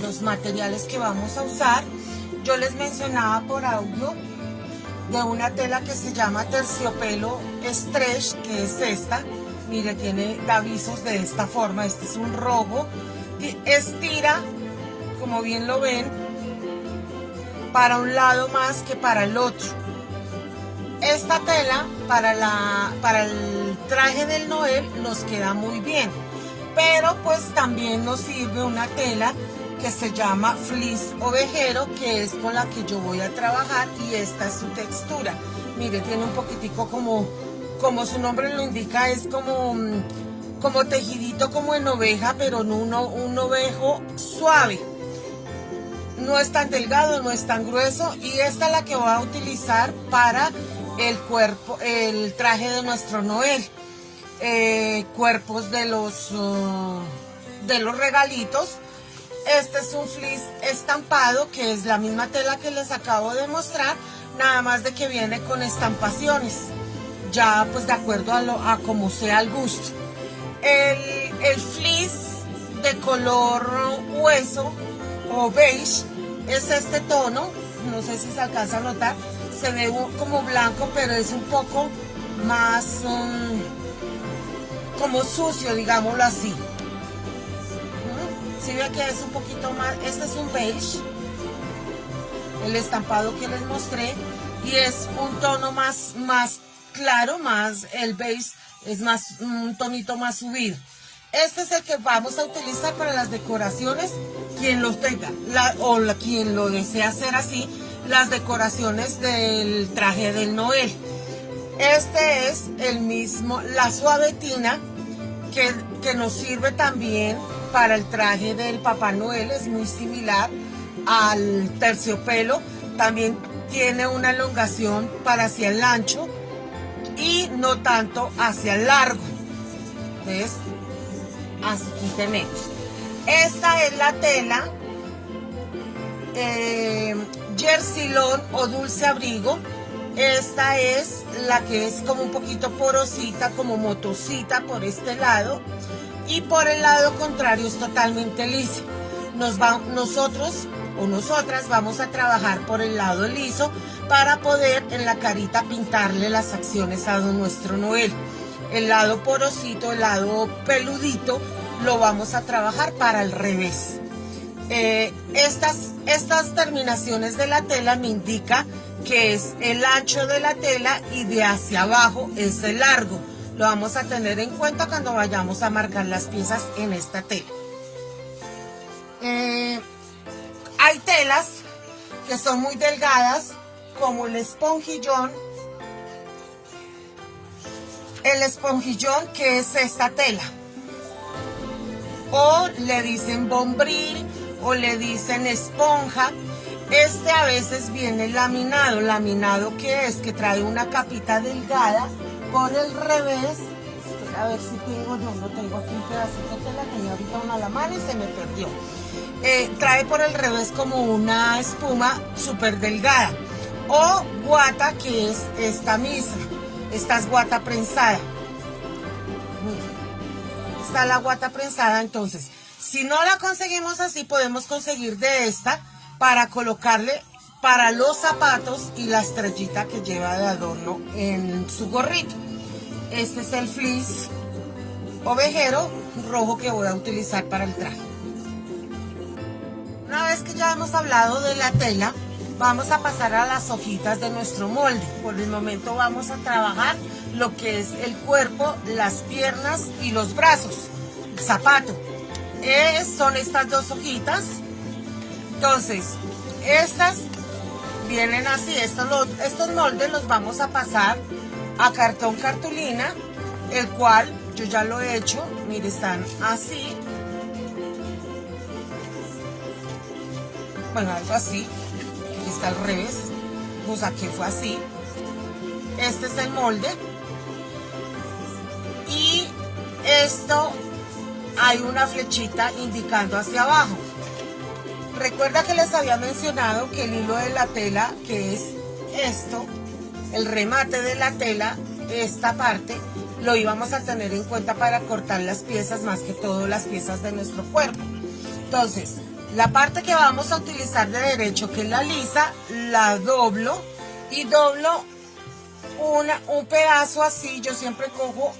Los materiales que vamos a usar, yo les mencionaba por audio de una tela que se llama terciopelo stretch, que es esta. Mire, tiene avisos de esta forma. Este es un rojo, estira, como bien lo ven, para un lado más que para el otro. Esta tela para el traje del Noel nos queda muy bien, pero pues también nos sirve una tela que se llama fleece ovejero, que es con la que yo voy a trabajar, y esta es su textura. Mire, tiene un poquitico como su nombre lo indica, es como tejidito, como en oveja, pero no un ovejo suave. No es tan delgado, no es tan grueso, y esta es la que voy a utilizar para el traje de nuestro Noel. Cuerpos de los regalitos. Este es un fleece estampado, que es la misma tela que les acabo de mostrar, nada más de que viene con estampaciones, ya pues de acuerdo a como sea el gusto. El fleece de color hueso o beige es este tono, no sé si se alcanza a notar, se ve como blanco, pero es un poco más como sucio, digámoslo así. Si ve que es un poquito más, este es un beige, el estampado que les mostré, y es un tono más claro, el beige es un tonito más subido. Este es el que vamos a utilizar para las decoraciones, quien lo tenga, quien lo desea hacer así, las decoraciones del traje del Noel. Este es el mismo, la suavetina, que nos sirve también para el traje del Papá Noel, es muy similar al terciopelo, también tiene una elongación para hacia el ancho y no tanto hacia el largo. ¿Ves? Aquí tenemos. Esta es la tela jersey lawn o dulce abrigo. Esta es la que es como un poquito porosita, como motosita por este lado, y por el lado contrario es totalmente lisa. Nosotros o nosotras vamos a trabajar por el lado liso para poder en la carita pintarle las acciones a nuestro Noel. El lado porosito, el lado peludito, lo vamos a trabajar para el revés. Estas terminaciones de la tela me indica que es el ancho de la tela y de hacia abajo es el largo. Lo vamos a tener en cuenta cuando vayamos a marcar las piezas en esta tela. Hay telas que son muy delgadas, como el esponjillón. El esponjillón, que es esta tela, o le dicen bombril, o le dicen esponja. Este a veces viene laminado que es que trae una capita delgada por el revés. Espera a ver si tengo, no tengo aquí un pedacito de tela, tenía ahorita una a la mano y se me perdió. Trae por el revés como una espuma súper delgada, o guata, que es esta misma. Esta es guata prensada. Está la guata prensada. Entonces, si no la conseguimos así, podemos conseguir de esta para colocarle para los zapatos y la estrellita que lleva de adorno en su gorrito. Este es el fleece ovejero rojo que voy a utilizar para el traje. Una vez que ya hemos hablado de la tela, vamos a pasar a las hojitas de nuestro molde. Por el momento vamos a trabajar lo que es el cuerpo, las piernas y los brazos, el zapato. Son estas dos hojitas. Entonces, estas vienen así. Estos moldes los vamos a pasar a cartón cartulina, el cual yo ya lo he hecho. Mire, están así. Bueno, algo así. Aquí está al revés. Pues aquí fue así. Este es el molde. Y esto hay una flechita indicando hacia abajo. Recuerda que les había mencionado que el hilo de la tela, que es esto, el remate de la tela, esta parte, lo íbamos a tener en cuenta para cortar las piezas, más que todo las piezas de nuestro cuerpo. Entonces, La parte que vamos a utilizar de derecho, que es la lisa, la doblo y doblo un pedazo así. Yo siempre cojo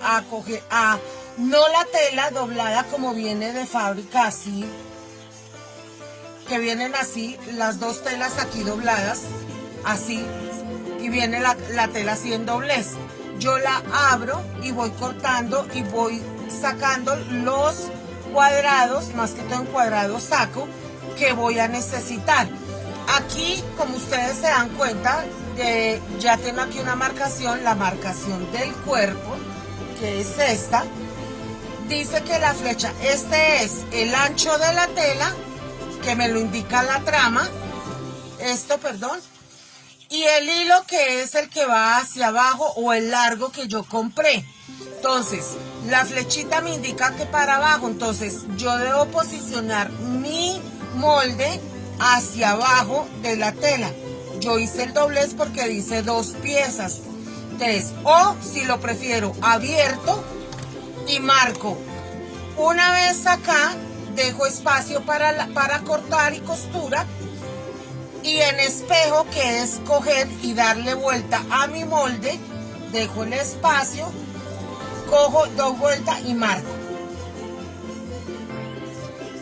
no la tela doblada como viene de fábrica, así, que vienen así, las dos telas aquí dobladas, así, y viene la tela así en doblez. Yo la abro y voy cortando y voy sacando los cuadrados, más que todo en cuadrados saco, que voy a necesitar. Aquí, como ustedes se dan cuenta, ya tengo aquí una marcación, la marcación del cuerpo, que es esta. Dice que la flecha, este es el ancho de la tela, que me lo indica la trama, y el hilo, que es el que va hacia abajo, o el largo que yo compré. Entonces, la flechita me indica que para abajo, entonces yo debo posicionar mi molde hacia abajo de la tela. Yo hice el doblez porque dice 2 piezas. Entonces, o si lo prefiero abierto, y marco una vez acá, dejo espacio para cortar y costura, y en espejo, que es coger y darle vuelta a mi molde, dejo el espacio, cojo, doy vuelta y marco.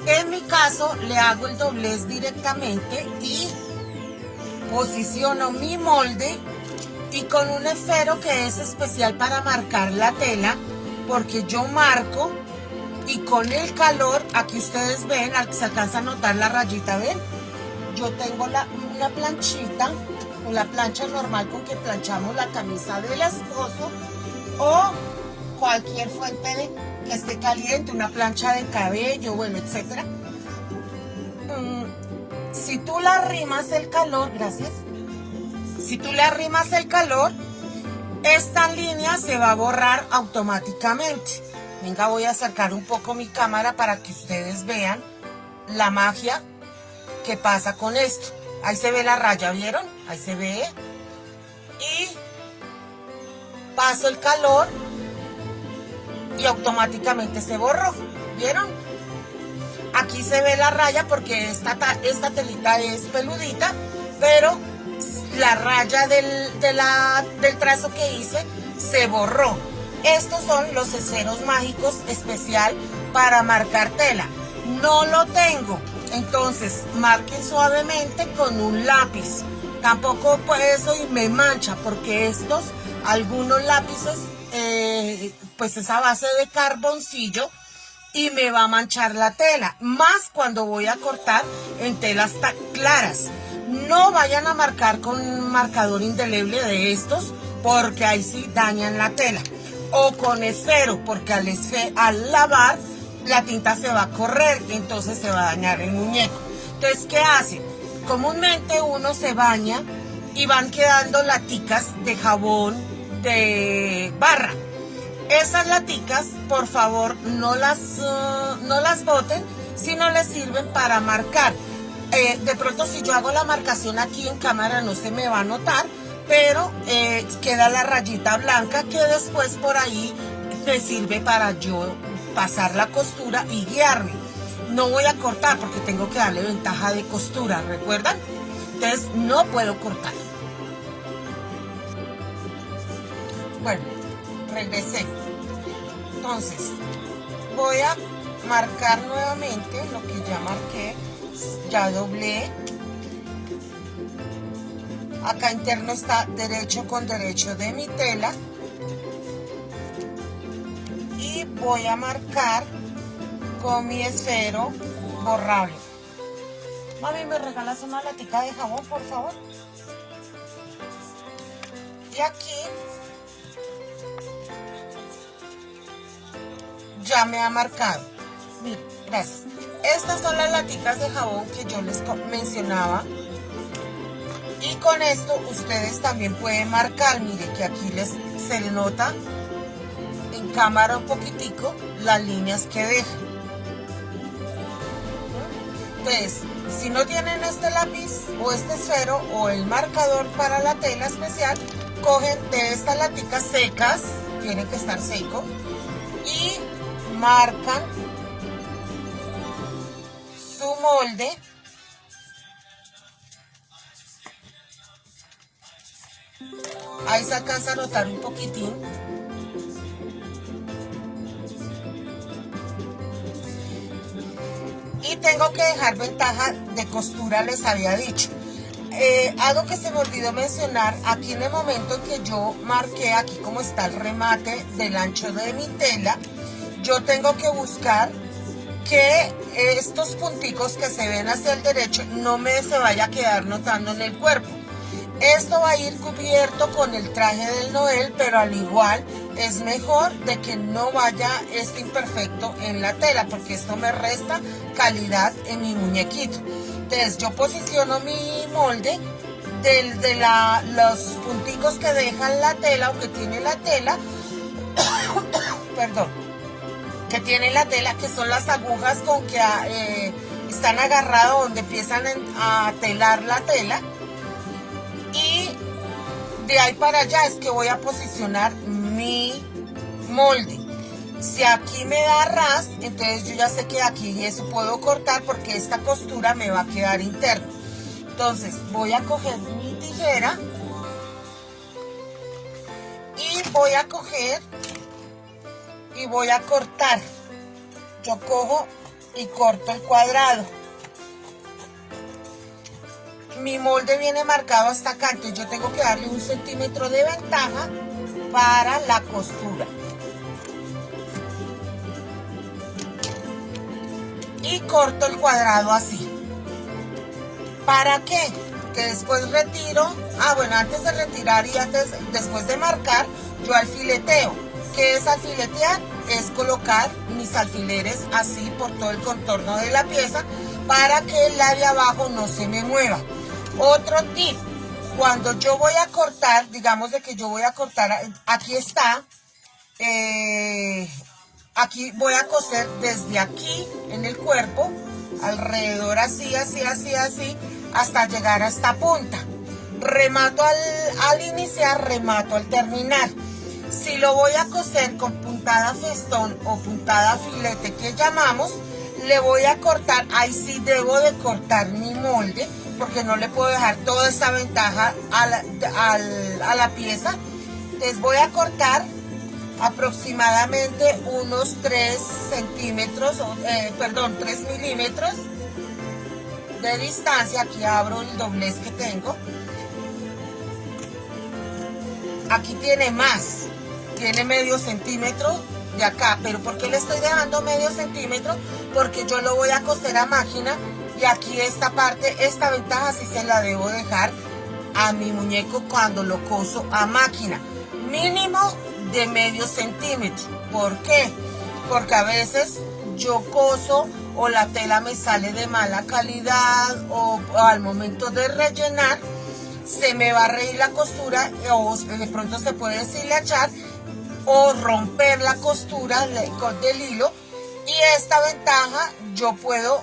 En mi caso le hago el doblez directamente y posiciono mi molde, y con un esfero que es especial para marcar la tela, porque yo marco y con el calor, aquí ustedes ven, se alcanza a notar la rayita, ¿ven? Yo tengo una planchita, o la plancha normal con que planchamos la camisa del esposo, o cualquier fuente que esté caliente, una plancha de cabello, bueno, etcétera. Si tú le arrimas el calor, gracias. Si tú le arrimas el calor, esta línea se va a borrar automáticamente. Venga, voy a acercar un poco mi cámara para que ustedes vean la magia que pasa con esto. Ahí se ve la raya, ¿vieron? Ahí se ve. Y paso el calor y automáticamente se borró. ¿Vieron? Aquí se ve la raya porque esta telita es peludita, pero la raya del trazo que hice se borró. Estos son los esferos mágicos especial para marcar tela. No lo tengo, entonces marquen suavemente con un lápiz. Tampoco pues eso y me mancha, porque algunos lápices, pues es a base de carboncillo y me va a manchar la tela, más cuando voy a cortar en telas tan claras. No vayan a marcar con un marcador indeleble de estos, porque ahí sí dañan la tela. O con esfero, porque al lavar la tinta se va a correr y entonces se va a dañar el muñeco. Entonces, ¿qué hacen? Comúnmente uno se baña y van quedando laticas de jabón de barra. Esas laticas, por favor, no las boten si no les sirven para marcar. De pronto, si yo hago la marcación aquí en cámara, no se me va a notar, pero queda la rayita blanca que después por ahí me sirve para yo pasar la costura y guiarme. No voy a cortar porque tengo que darle ventaja de costura, ¿recuerdan? Entonces no puedo cortar. Bueno, regresé. Entonces voy a marcar nuevamente lo que ya marqué. Ya doblé. Acá interno está derecho con derecho de mi tela. Y voy a marcar con mi esfero borrable. Mami, ¿me regalas una latica de jabón, por favor? Y aquí ya me ha marcado. Miren, gracias. Estas son las laticas de jabón que yo les mencionaba. Y con esto ustedes también pueden marcar. Mire que aquí se le nota en cámara un poquitico las líneas que dejan. Entonces, si no tienen este lápiz o este esfero o el marcador para la tela especial, cogen de estas laticas secas, tienen que estar seco, y marcan su molde. Ahí se alcanza a notar un poquitín. Y tengo que dejar ventaja de costura, les había dicho. Algo que se me olvidó mencionar, aquí en el momento en que yo marqué, aquí como está el remate del ancho de mi tela, yo tengo que buscar que estos punticos que se ven hacia el derecho no me se vaya a quedar notando en el cuerpo. Esto va a ir cubierto con el traje del Noel, pero al igual es mejor de que no vaya este imperfecto en la tela, porque esto me resta calidad en mi muñequito. Entonces yo posiciono mi molde de los punticos que dejan la tela o que tiene la tela, perdón, que tiene la tela, que son las agujas con que están agarrados donde empiezan a telar la tela. Y de ahí para allá es que voy a posicionar mi molde. Si aquí me da ras, entonces yo ya sé que aquí eso puedo cortar porque esta costura me va a quedar interna. Entonces voy a coger mi tijera y voy a coger y voy a cortar. Yo cojo y corto el cuadrado. Mi molde viene marcado hasta acá, entonces yo tengo que darle 1 centímetro de ventaja para la costura. Y corto el cuadrado así. ¿Para qué? Que después retiro, bueno, antes de retirar y después de marcar, yo alfileteo. ¿Qué es alfiletear? Es colocar mis alfileres así por todo el contorno de la pieza para que el de abajo no se me mueva. Otro tip, cuando yo voy a cortar, digamos de que yo voy a cortar, aquí está, aquí voy a coser desde aquí en el cuerpo, alrededor así, así, así, así, hasta llegar a esta punta. Remato al iniciar, remato al terminar. Si lo voy a coser con puntada festón o puntada filete que llamamos, le voy a cortar, ahí sí debo de cortar mi molde, porque no le puedo dejar toda esta ventaja a la pieza. Entonces voy a cortar aproximadamente unos 3 centímetros, 3 milímetros de distancia. Aquí abro el doblez que tengo. Aquí tiene más, tiene medio centímetro de acá, pero ¿por qué le estoy dejando medio centímetro? Porque yo lo voy a coser a máquina. Y aquí esta parte, esta ventaja sí se la debo dejar a mi muñeco cuando lo coso a máquina. Mínimo de medio centímetro. ¿Por qué? Porque a veces yo coso o la tela me sale de mala calidad o al momento de rellenar se me va a reír la costura o de pronto se puede deshilachar o romper la costura del hilo. Y esta ventaja yo puedo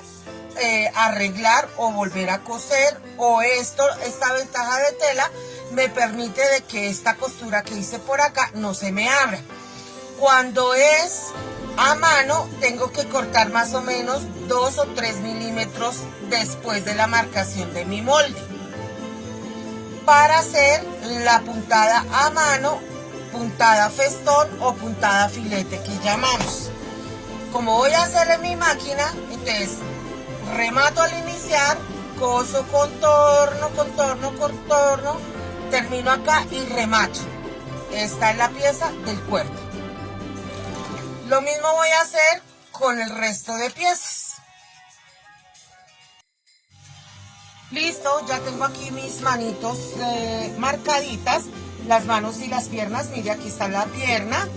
arreglar o volver a coser, o esta ventaja de tela me permite de que esta costura que hice por acá no se me abra. Cuando es a mano tengo que cortar más o menos 2 o 3 milímetros después de la marcación de mi molde para hacer la puntada a mano, puntada festón o puntada filete que llamamos. Como voy a hacer en mi máquina, entonces remato al iniciar, coso contorno, contorno, contorno, termino acá y remato. Esta es la pieza del cuerpo. Lo mismo voy a hacer con el resto de piezas. Listo, ya tengo aquí mis manitos marcaditas, las manos y las piernas. Mire, aquí está la pierna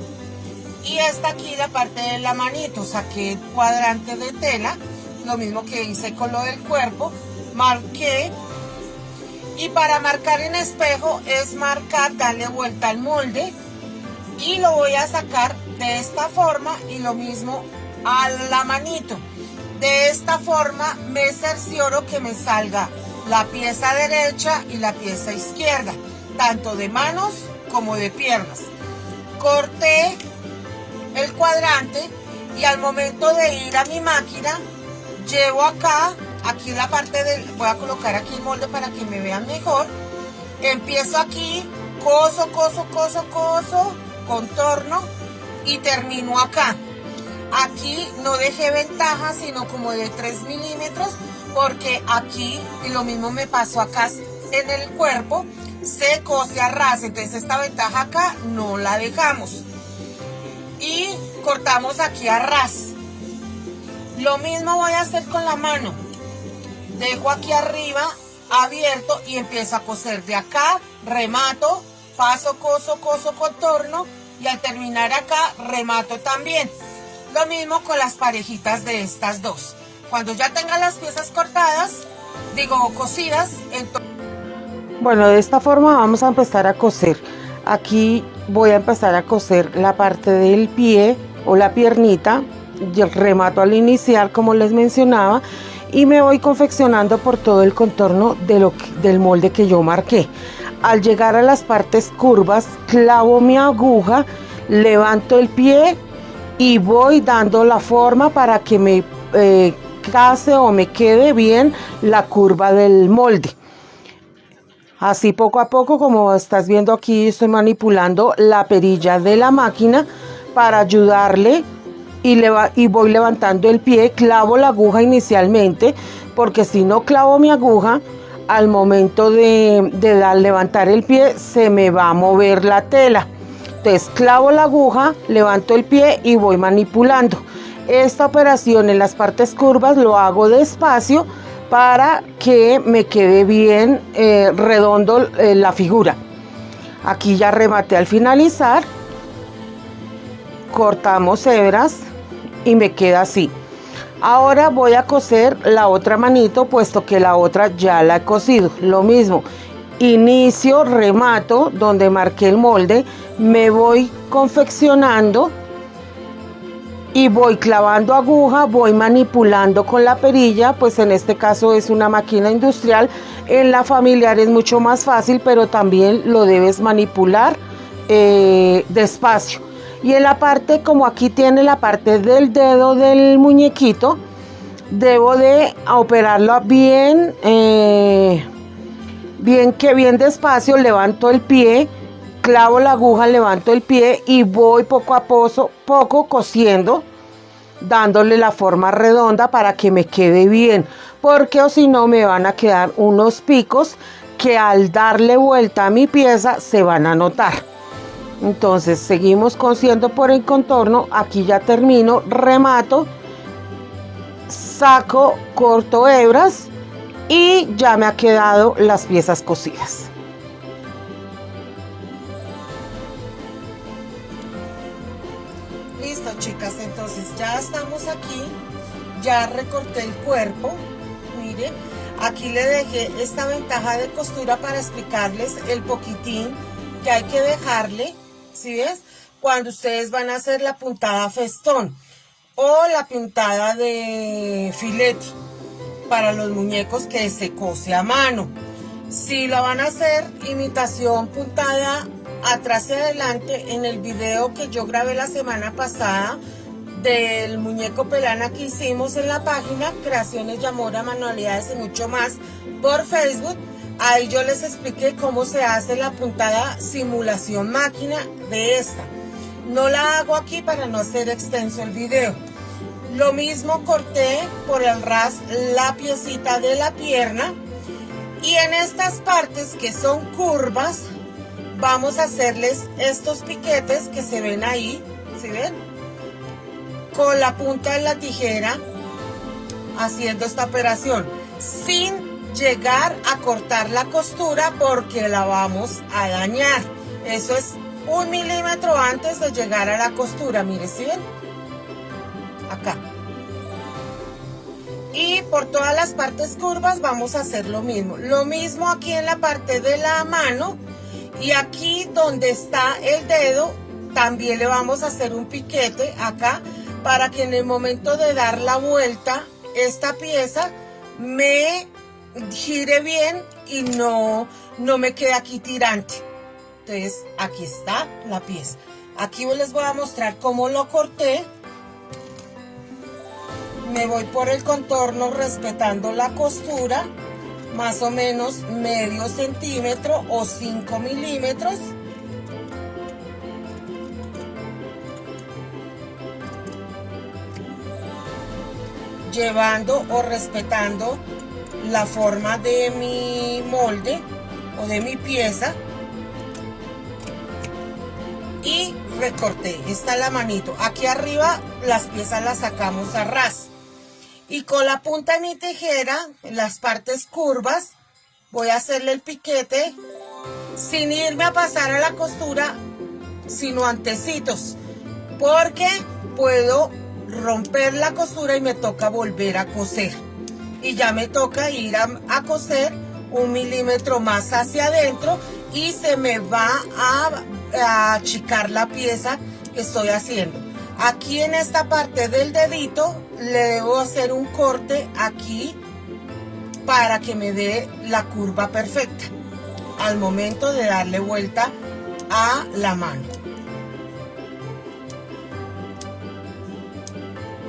y esta aquí la parte de la manito. Saqué el cuadrante de tela, lo mismo que hice con lo del cuerpo, marqué. Y para marcar en espejo es marcar, darle vuelta al molde y lo voy a sacar de esta forma y lo mismo a la manito. De esta forma me cercioro que me salga la pieza derecha y la pieza izquierda, tanto de manos como de piernas. Corté el cuadrante y al momento de ir a mi máquina, llevo acá aquí la parte del, voy a colocar aquí el molde para que me vean mejor. Empiezo aquí, coso, contorno y termino acá. Aquí no dejé ventaja, sino como de 3 milímetros, porque aquí, y lo mismo me pasó acá en el cuerpo, se cose a ras, entonces esta ventaja acá no la dejamos. Y cortamos aquí a ras. Lo mismo voy a hacer con la mano. Dejo aquí arriba abierto y empiezo a coser de acá, remato, paso, coso, contorno y al terminar acá remato también. Lo mismo con las parejitas de estas dos. Cuando ya tenga las piezas cortadas, digo cosidas, entonces... Bueno, de esta forma vamos a empezar a coser. Aquí voy a empezar a coser la parte del pie o la piernita. Yo remato al iniciar, como les mencionaba, y me voy confeccionando por todo el contorno del molde que yo marqué. Al llegar a las partes curvas, clavo mi aguja, levanto el pie y voy dando la forma para que me case o me quede bien la curva del molde. Así poco a poco, como estás viendo aquí, estoy manipulando la perilla de la máquina para ayudarle y voy levantando el pie, clavo la aguja inicialmente, porque si no clavo mi aguja, al momento de levantar el pie se me va a mover la tela. Entonces clavo la aguja, levanto el pie y voy manipulando. Esta operación en las partes curvas lo hago despacio para que me quede bien redondo la figura. Aquí ya rematé al finalizar, cortamos hebras y me queda así. Ahora voy a coser la otra manito, puesto que la otra ya la he cosido. Lo mismo, inicio, remato donde marqué el molde, me voy confeccionando y voy clavando aguja, voy manipulando con la perilla, pues en este caso es una máquina industrial. En la familiar es mucho más fácil, pero también lo debes manipular despacio. Y en la parte, como aquí tiene la parte del dedo del muñequito, debo de operarlo bien, bien despacio. Levanto el pie, clavo la aguja, levanto el pie y voy poco a poco cosiendo, dándole la forma redonda para que me quede bien, porque o si no me van a quedar unos picos que al darle vuelta a mi pieza se van a notar. Entonces seguimos cosiendo por el contorno. Aquí ya termino, remato, saco, corto hebras y ya me ha quedado las piezas cosidas. Listo, chicas, entonces ya estamos aquí, ya recorté el cuerpo, miren, aquí le dejé esta ventaja de costura para explicarles el poquitín que hay que dejarle, ¿sí ves? Cuando ustedes van a hacer la puntada festón o la puntada de filete para los muñecos que se cose a mano. Si la van a hacer imitación puntada atrás y adelante, en el video que yo grabé la semana pasada del muñeco pelana que hicimos en la página Creaciones Yamora, Manualidades y mucho más por Facebook, ahí yo les expliqué cómo se hace la puntada simulación máquina de esta. No la hago aquí para no hacer extenso el video. Lo mismo corté por el ras la piecita de la pierna. Y en estas partes que son curvas, vamos a hacerles estos piquetes que se ven ahí, ¿sí ven? Con la punta de la tijera, haciendo esta operación, sin llegar a cortar la costura porque la vamos a dañar. Eso es 1 milímetro antes de llegar a la costura, mire, ¿sí ven? Acá. Y por todas las partes curvas vamos a hacer lo mismo. Lo mismo aquí en la parte de la mano. Y aquí donde está el dedo, también le vamos a hacer un piquete acá, para que en el momento de dar la vuelta, esta pieza me gire bien y no me quede aquí tirante. Entonces aquí está la pieza. Aquí les voy a mostrar cómo lo corté. me voy por el contorno respetando la costura, más o menos medio centímetro o 5 milímetros. Llevando o respetando la forma de mi molde o de mi pieza. Y recorté, esta es la manito. Aquí arriba las piezas las sacamos a ras. Y con la punta de mi tijera, en las partes curvas, voy a hacerle el piquete sin irme a pasar a la costura, sino antecitos, porque puedo romper la costura y me toca volver a coser. Y ya me toca ir a coser 1 milímetro más hacia adentro y se me va a achicar la pieza que estoy haciendo. Aquí en esta parte del dedito le debo hacer un corte aquí para que me dé la curva perfecta al momento de darle vuelta a la mano.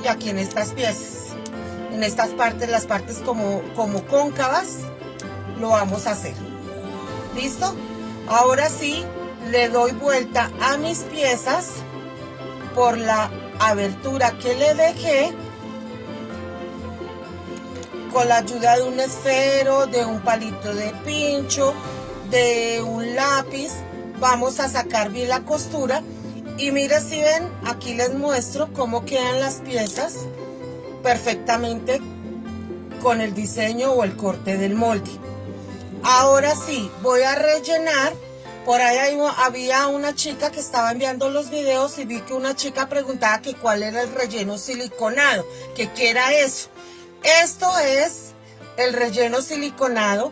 Y aquí en estas piezas, en estas partes, las partes como cóncavas, lo vamos a hacer. ¿Listo? Ahora sí, le doy vuelta a mis piezas por la abertura que le dejé, con la ayuda de un esfero, de un palito de pincho, de un lápiz. Vamos a sacar bien la costura y mire, si ven, aquí les muestro cómo quedan las piezas perfectamente con el diseño o el corte del molde. Ahora sí, voy a rellenar. Por ahí había una chica que estaba enviando los videos y vi que una chica preguntaba que cuál era el relleno siliconado, que qué era eso. Esto es el relleno siliconado,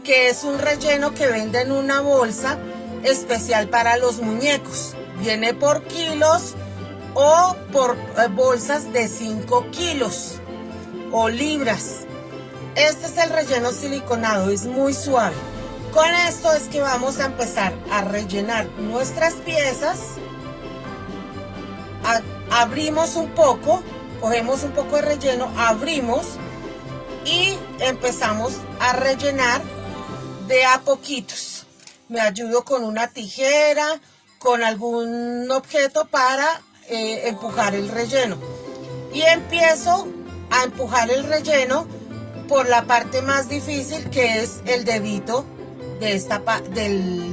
que es un relleno que vende en una bolsa especial para los muñecos. Viene por kilos o por bolsas de 5 kilos o libras. Este es el relleno siliconado, es muy suave. Con esto es que vamos a empezar a rellenar nuestras piezas. Abrimos un poco, cogemos un poco de relleno, abrimos y empezamos a rellenar de a poquitos. Me ayudo con una tijera, con algún objeto para empujar el relleno. Y empiezo a empujar el relleno por la parte más difícil, que es el dedito de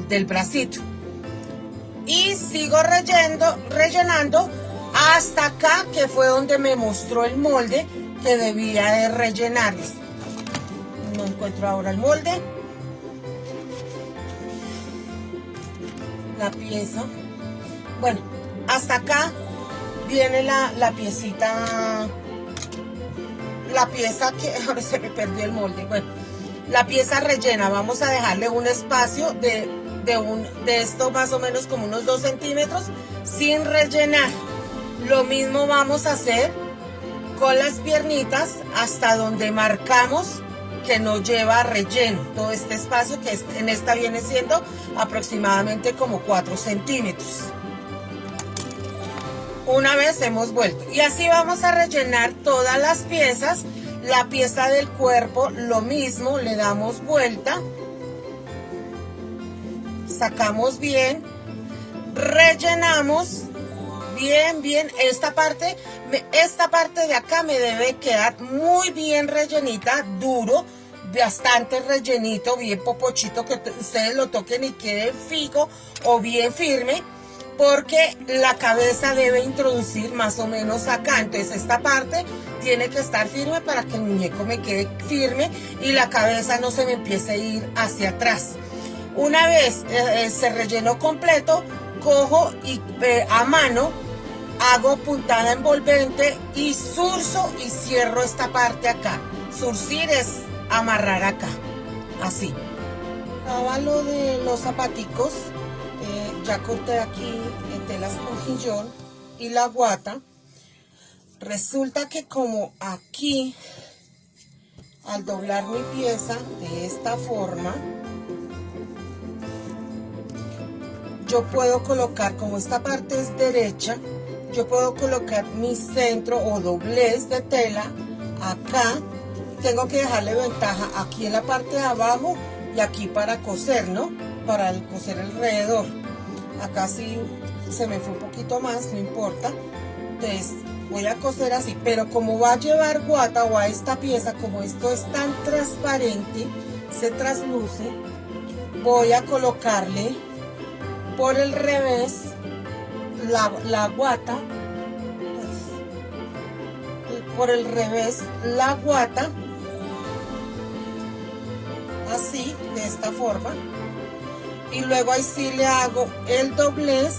del bracito, y sigo rellenando hasta acá, que fue donde me mostró el molde que debía de rellenarles. No encuentro ahora el molde, la pieza. Bueno, hasta acá viene la piecita, la pieza que ahora se me perdió el molde. Bueno, la pieza rellena, vamos a dejarle un espacio de esto más o menos como unos 2 centímetros sin rellenar. Lo mismo vamos a hacer con las piernitas hasta donde marcamos que no lleva relleno. Todo este espacio que en esta viene siendo aproximadamente como 4 centímetros. Una vez hemos vuelto. Y así vamos a rellenar todas las piezas. La pieza del cuerpo, lo mismo, le damos vuelta, sacamos bien, rellenamos bien. Esta parte de acá me debe quedar muy bien rellenita, duro, bastante rellenito, bien popochito, que ustedes lo toquen y quede fijo o bien firme, porque la cabeza debe introducir más o menos acá. Entonces esta parte tiene que estar firme para que el muñeco me quede firme y la cabeza no se me empiece a ir hacia atrás. Una vez se rellenó completo, cojo y a mano hago puntada envolvente y zurzo y cierro esta parte acá. Zurcir es amarrar acá, así. Ahora lo de los zapaticos, ya corté aquí en tela esponjillón y la guata. Resulta que como aquí, al doblar mi pieza de esta forma, yo puedo colocar, como esta parte es derecha, yo puedo colocar mi centro o doblez de tela acá. Tengo que dejarle ventaja aquí en la parte de abajo y aquí para coser, ¿no? Para coser alrededor. Acá sí se me fue un poquito más, no importa. Entonces voy a coser así, pero como va a llevar guata o a esta pieza, como esto es tan transparente, se trasluce, voy a colocarle por el revés la guata, por el revés la guata, así, de esta forma, y luego ahí sí le hago el doblez,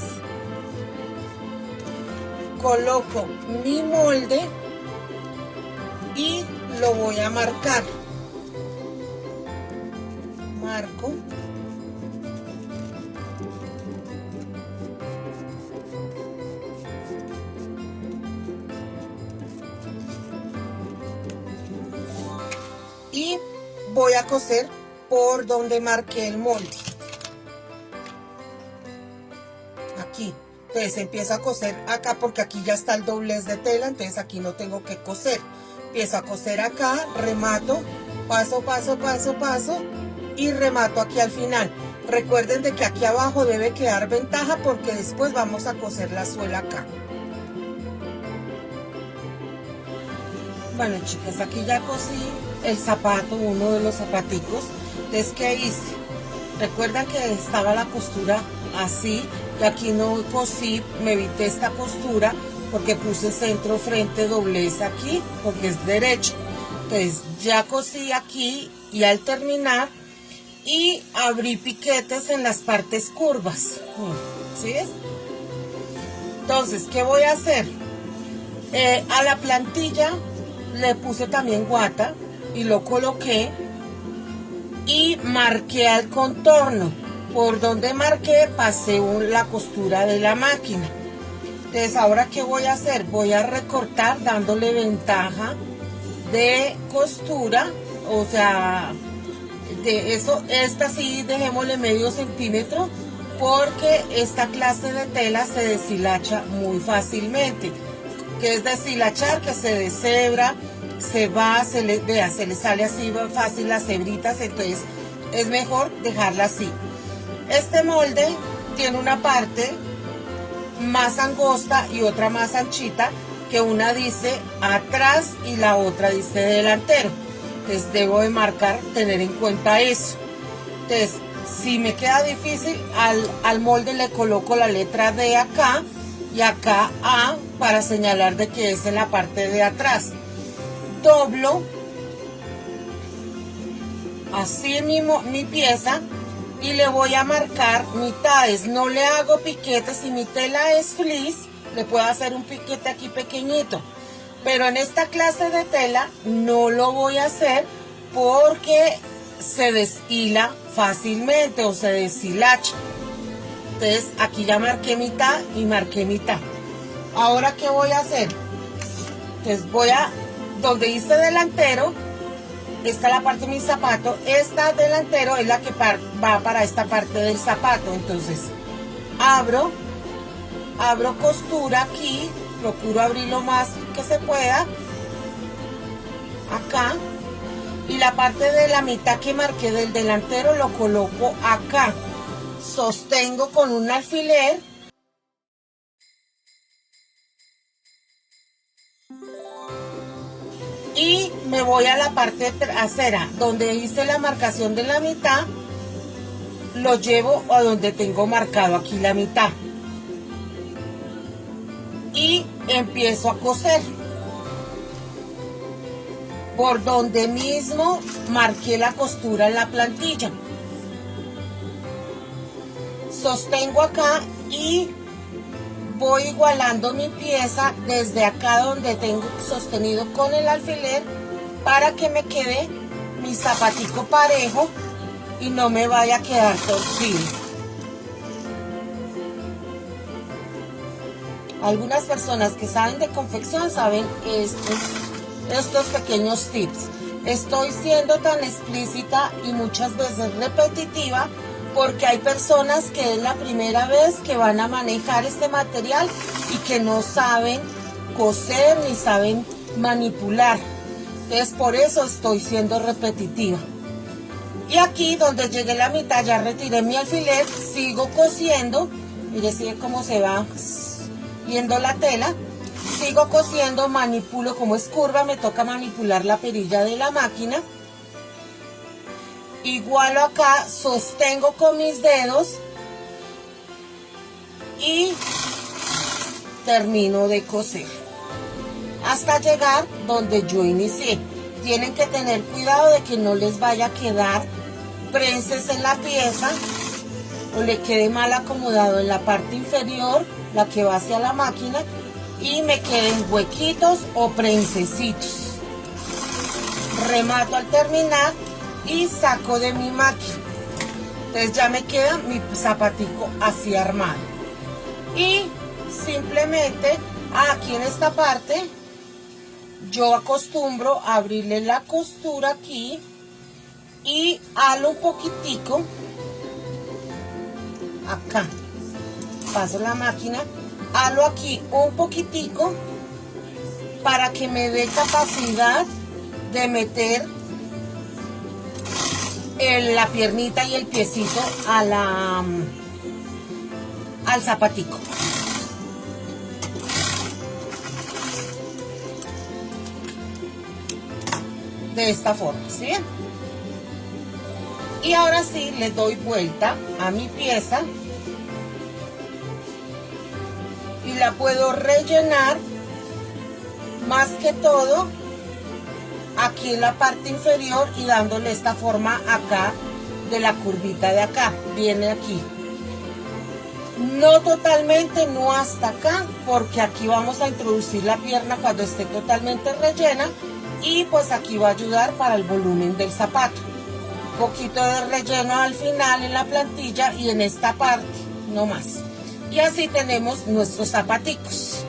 coloco mi molde y lo voy a marcar, marco, y voy a coser por donde marqué el molde, aquí. Entonces empiezo a coser acá porque aquí ya está el doblez de tela, entonces aquí no tengo que coser. Empiezo a coser acá, remato, paso, paso, paso, paso y remato aquí al final. Recuerden de que aquí abajo debe quedar ventaja porque después vamos a coser la suela acá. Bueno, chicas, aquí ya cosí el zapato, uno de los zapaticos. Entonces, ¿qué hice? Recuerdan que estaba la costura así, y aquí no cosí, me evité esta costura porque puse centro, frente, doblez aquí, porque es derecho. Entonces, ya cosí aquí y al terminar, y abrí piquetes en las partes curvas. ¿Sí ves? Entonces, ¿qué voy a hacer? A la plantilla le puse también guata y lo coloqué y marqué al contorno. Por donde marqué pasé la costura de la máquina. Entonces, ahora ¿qué voy a hacer? Voy a recortar dándole ventaja de costura, o sea, de eso, esta sí dejémosle medio centímetro porque esta clase de tela se deshilacha muy fácilmente. Que es deshilachar, que se deshebra, se va, se le sale así fácil las hebritas, entonces es mejor dejarla así. Este molde tiene una parte más angosta y otra más anchita, que una dice atrás y la otra dice delantero. Entonces debo de marcar, tener en cuenta eso. Entonces, si me queda difícil, al molde le coloco la letra D acá y acá A para señalar de que es en la parte de atrás. Doblo así mi pieza y le voy a marcar mitades. No le hago piquetes. Si mi tela es fleece, le puedo hacer un piquete aquí pequeñito, pero en esta clase de tela no lo voy a hacer porque se deshila fácilmente o se deshilacha. Entonces aquí ya marqué mitad y marqué mitad. Ahora ¿qué voy a hacer? Entonces voy a, donde hice delantero, esta es la parte de mi zapato, esta delantero es la que va para esta parte del zapato. Entonces abro costura aquí, procuro abrir lo más que se pueda acá, y la parte de la mitad que marqué del delantero lo coloco acá, sostengo con un alfiler y me voy a la parte trasera donde hice la marcación de la mitad, lo llevo a donde tengo marcado aquí la mitad y empiezo a coser por donde mismo marqué la costura en la plantilla. Sostengo acá y voy igualando mi pieza desde acá donde tengo sostenido con el alfiler para que me quede mi zapatico parejo y no me vaya a quedar torcido. Algunas personas que saben de confección saben estos pequeños tips. Estoy siendo tan explícita y muchas veces repetitiva porque hay personas que es la primera vez que van a manejar este material y que no saben coser ni saben manipular. Entonces por eso estoy siendo repetitiva. Y aquí donde llegué la mitad ya retiré mi alfiler, sigo cosiendo. Mire, sigue cómo se va yendo la tela. Sigo cosiendo, manipulo, como es curva me toca manipular la perilla de la máquina. Igualo acá, sostengo con mis dedos y termino de coser hasta llegar donde yo inicié. Tienen que tener cuidado de que no les vaya a quedar prenses en la pieza o le quede mal acomodado en la parte inferior, la que va hacia la máquina, y me queden huequitos o prensecitos. Remato al terminar y saco de mi máquina. Entonces ya me queda mi zapatico así armado. Y simplemente aquí en esta parte yo acostumbro a abrirle la costura aquí y halo un poquitico acá, paso la máquina, halo aquí un poquitico para que me dé capacidad de meter la piernita y el piecito al zapatico. De esta forma, ¿sí? Y ahora sí le doy vuelta a mi pieza y la puedo rellenar, más que todo aquí en la parte inferior y dándole esta forma acá de la curvita de acá, viene aquí, no totalmente, no hasta acá, porque aquí vamos a introducir la pierna cuando esté totalmente rellena, y pues aquí va a ayudar para el volumen del zapato. Un poquito de relleno al final en la plantilla y en esta parte no más, y así tenemos nuestros zapaticos.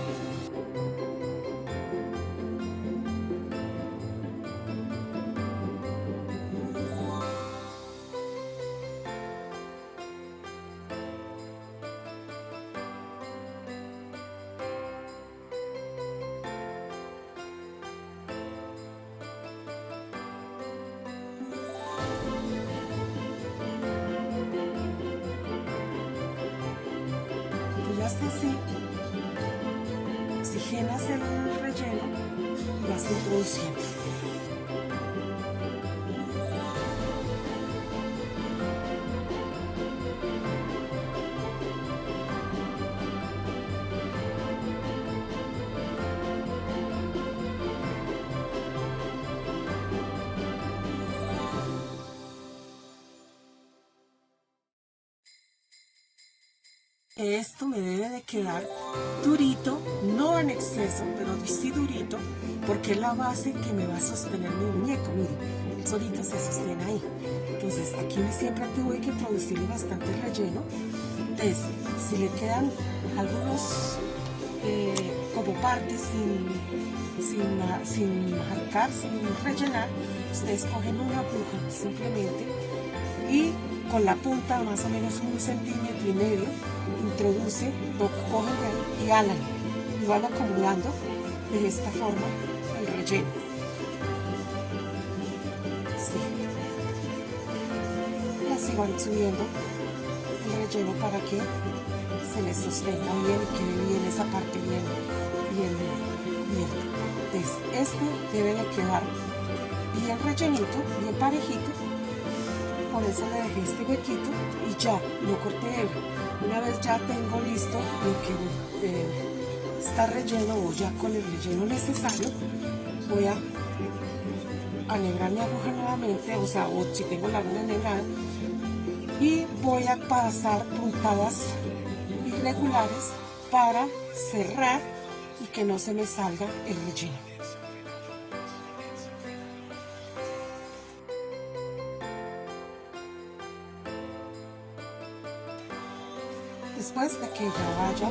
Ya está así, oxigenas el relleno y vas introduciendo. Esto me debe de quedar durito, no en exceso, pero sí durito, porque es la base que me va a sostener mi muñeco. Miren, solito se sostiene ahí. Entonces aquí siempre tuve que introducirle bastante relleno. Entonces, si le quedan algunos como partes sin marcar, sin rellenar, ustedes cogen una aguja simplemente y con la punta más o menos 1,5 centímetros introduce, lo cogen de ahí y alan y van acumulando de esta forma el relleno. Sí. Y así van subiendo el relleno para que se les sostenga bien y quede bien esa parte bien. Entonces, esto debe de quedar bien rellenito, bien parejito. Por eso le dejé este huequito y ya lo corté hebra. Una vez ya tengo listo lo que está relleno, o ya con el relleno necesario, voy a enhebrar mi aguja nuevamente, o si tengo la aguja enhebrada, y voy a pasar puntadas irregulares para cerrar y que no se me salga el relleno. Después de que ya haya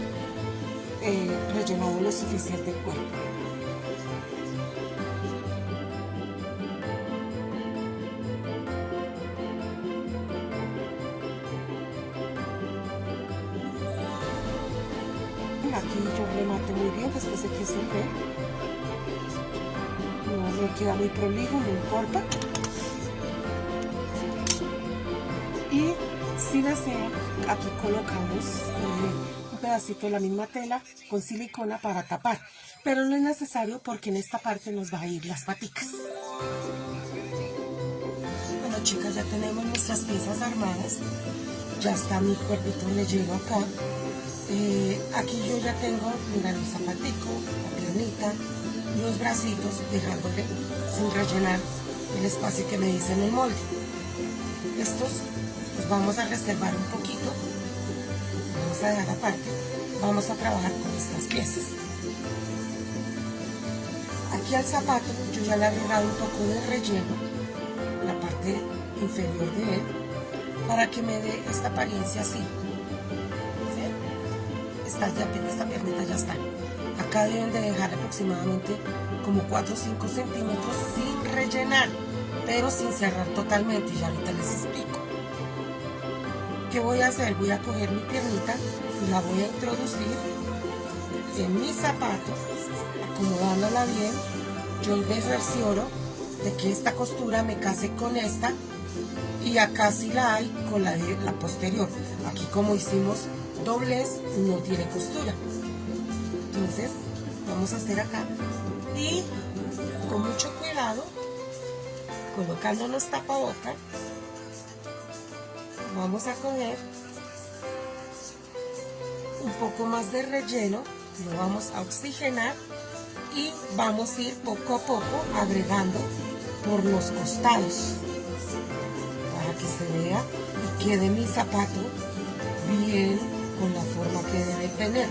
rellenado lo suficiente el cuerpo. aquí yo remato muy bien después de que cerré. No me queda muy prolijo, no importa. Y si desean, aquí colocamos un pedacito de la misma tela con silicona para tapar, pero no es necesario porque en esta parte nos va a ir las paticas. Bueno, chicas, ya tenemos nuestras piezas armadas. Ya está mi cuerpito relleno acá. Aquí yo ya tengo, mira, el zapatico, la piernita, los bracitos, dejándole sin rellenar el espacio que me dice en el molde. Estos los vamos a reservar un poquito, vamos a dejar aparte, vamos a trabajar con estas piezas. Aquí al zapato yo ya le he agregado un poco de relleno, la parte inferior de él, para que me dé esta apariencia así. Esta piernita ya está. Acá deben de dejar aproximadamente como 4 o 5 centímetros sin rellenar, pero sin cerrar totalmente, y ahorita les explico. ¿Qué voy a hacer? Voy a coger mi piernita y la voy a introducir en mi zapato, acomodándola bien. Yo me cercioro de que esta costura me case con esta, y acá sí la hay con la posterior. Aquí, como hicimos doblez, no tiene costura. Entonces vamos a hacer acá y con mucho cuidado, colocándonos tapaboca, vamos a coger un poco más de relleno, lo vamos a oxigenar y vamos a ir poco a poco agregando por los costados para que se vea y quede mi zapato bien con la forma que debe tener.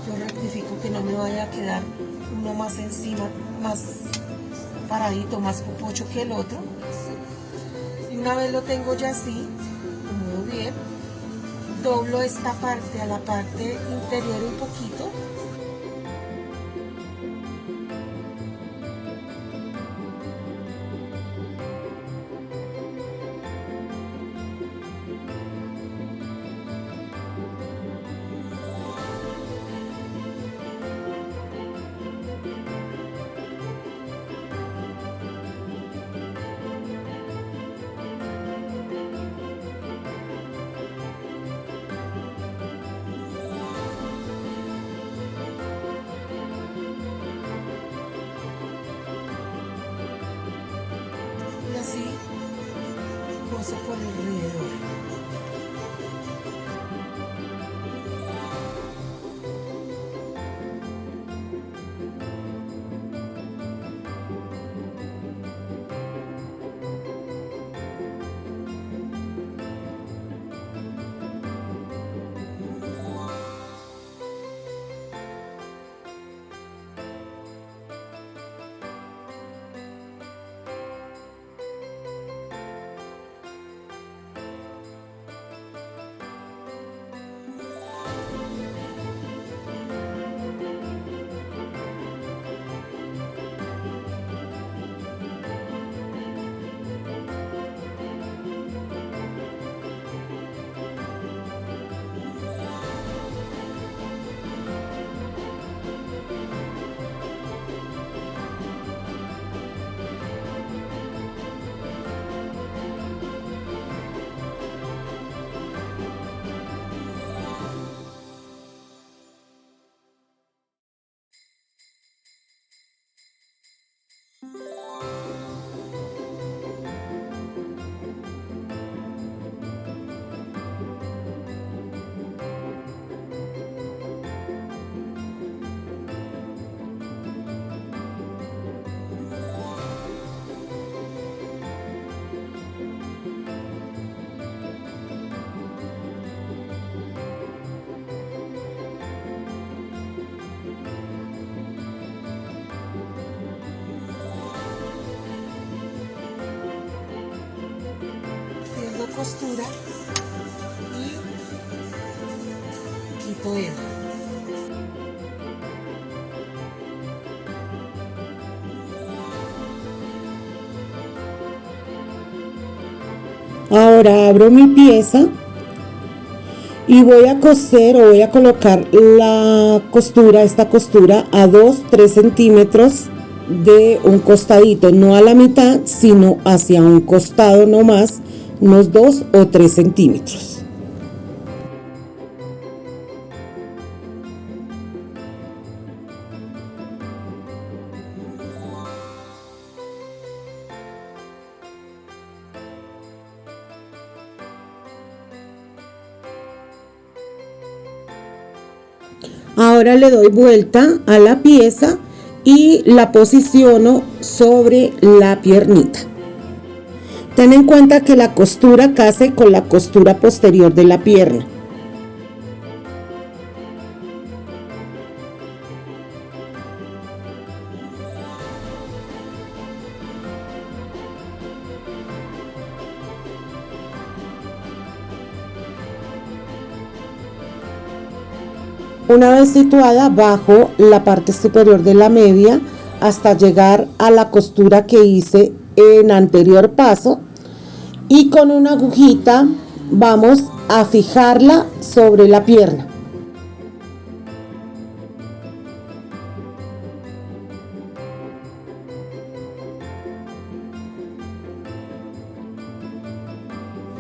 Yo rectifico que no me vaya a quedar uno más encima, más paradito, más popocho que el otro. Y una vez lo tengo ya así, muy bien, doblo esta parte a la parte interior un poquito. Y así coso por alrededor. costura y quito él. Ahora abro mi pieza y voy a coser o voy a colocar esta costura a 2-3 centímetros de un costadito, no a la mitad, sino hacia un costado no más, unos 2 o 3 centímetros. Ahora le doy vuelta a la pieza y la posiciono sobre la piernita. Ten en cuenta que la costura case con la costura posterior de la pierna. Una vez situada, bajo la parte superior de la media hasta llegar a la costura que hice en anterior paso y con una agujita vamos a fijarla sobre la pierna.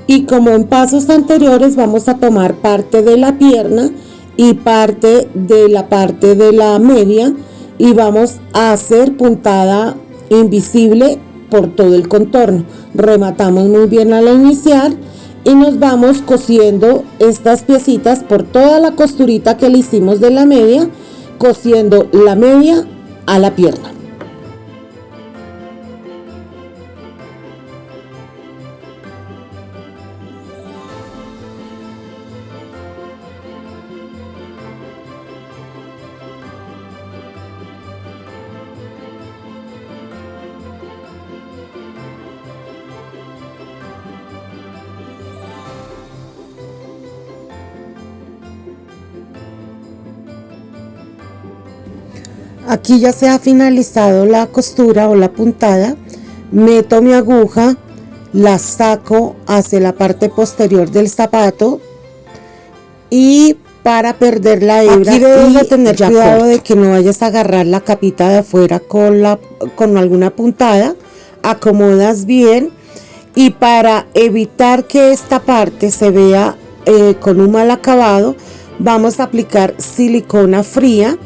Y como en pasos anteriores vamos a tomar parte de la pierna y parte de la media y vamos a hacer puntada invisible por todo el contorno. Rematamos muy bien al iniciar y nos vamos cosiendo estas piecitas por toda la costurita que le hicimos de la media, cosiendo la media a la pierna. Aquí ya se ha finalizado la costura o la puntada. Meto mi aguja, la saco hacia la parte posterior del zapato y para perder la hebra, aquí debes de tener cuidado de que no vayas a agarrar la capita de afuera con alguna puntada. Acomodas bien y para evitar que esta parte se vea con un mal acabado, vamos a aplicar silicona fría.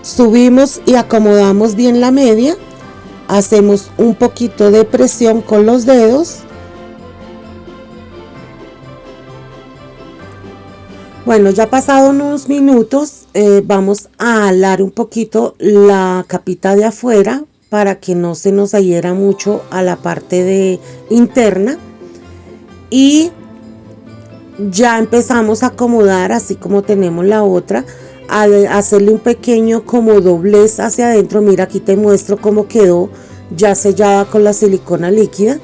Subimos y acomodamos bien la media, hacemos un poquito de presión con los dedos. Bueno, ya pasado unos minutos, vamos a alar un poquito la capita de afuera para que no se nos adhiera mucho a la parte interna y ya empezamos a acomodar así como tenemos la otra. A hacerle un pequeño como doblez hacia adentro. Mira, aquí te muestro cómo quedó ya sellada con la silicona líquida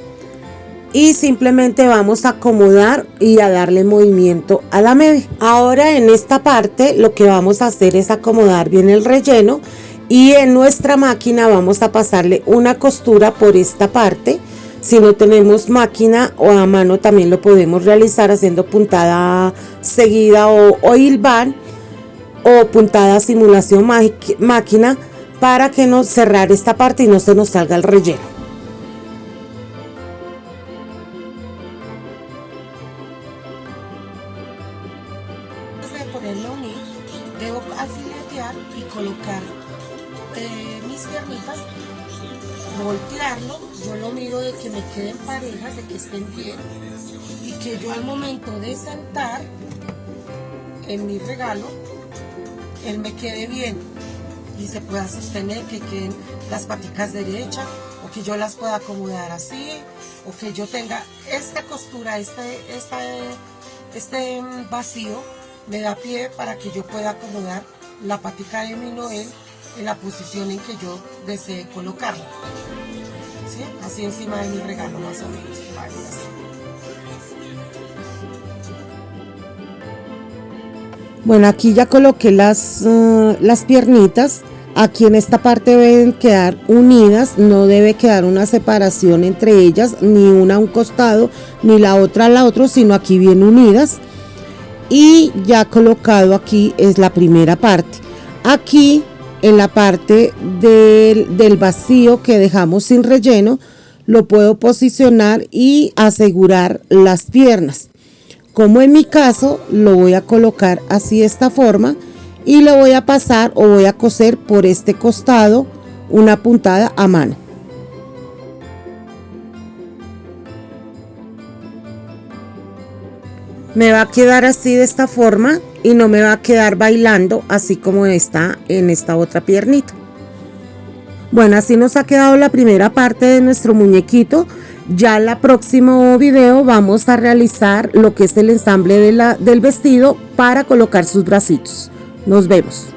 y simplemente vamos a acomodar y a darle movimiento a la media. Ahora en esta parte lo que vamos a hacer es acomodar bien el relleno y en nuestra máquina vamos a pasarle una costura por esta parte. Si no tenemos máquina o a mano también lo podemos realizar haciendo puntada seguida o hilvan o puntada simulación máquina para que nos cerrar esta parte y no se nos salga el relleno. Antes de ponerlo a unir, debo alfiletear y colocar mis piernitas, voltearlo. Yo lo miro de que me queden parejas, de que estén bien y que yo al momento de sentar en mi regalo él me quede bien y se pueda sostener, que queden las paticas derechas o que yo las pueda acomodar así o que yo tenga esta costura, este vacío, me da pie para que yo pueda acomodar la patica de mi Noel en la posición en que yo desee colocarla. ¿Sí? Así encima de mi regalo más o menos. Vale, así. Bueno, aquí ya coloqué las piernitas. Aquí en esta parte deben quedar unidas, no debe quedar una separación entre ellas, ni una a un costado, ni la otra a la otra, sino aquí bien unidas. Y ya colocado aquí es la primera parte. Aquí en la parte del vacío que dejamos sin relleno, lo puedo posicionar y asegurar las piernas. Como en mi caso, lo voy a colocar así de esta forma y lo voy a pasar o voy a coser por este costado una puntada a mano. Me va a quedar así de esta forma y no me va a quedar bailando así como está en esta otra piernita. Bueno, así nos ha quedado la primera parte de nuestro muñequito. Ya en el próximo video vamos a realizar lo que es el ensamble del vestido para colocar sus bracitos. Nos vemos.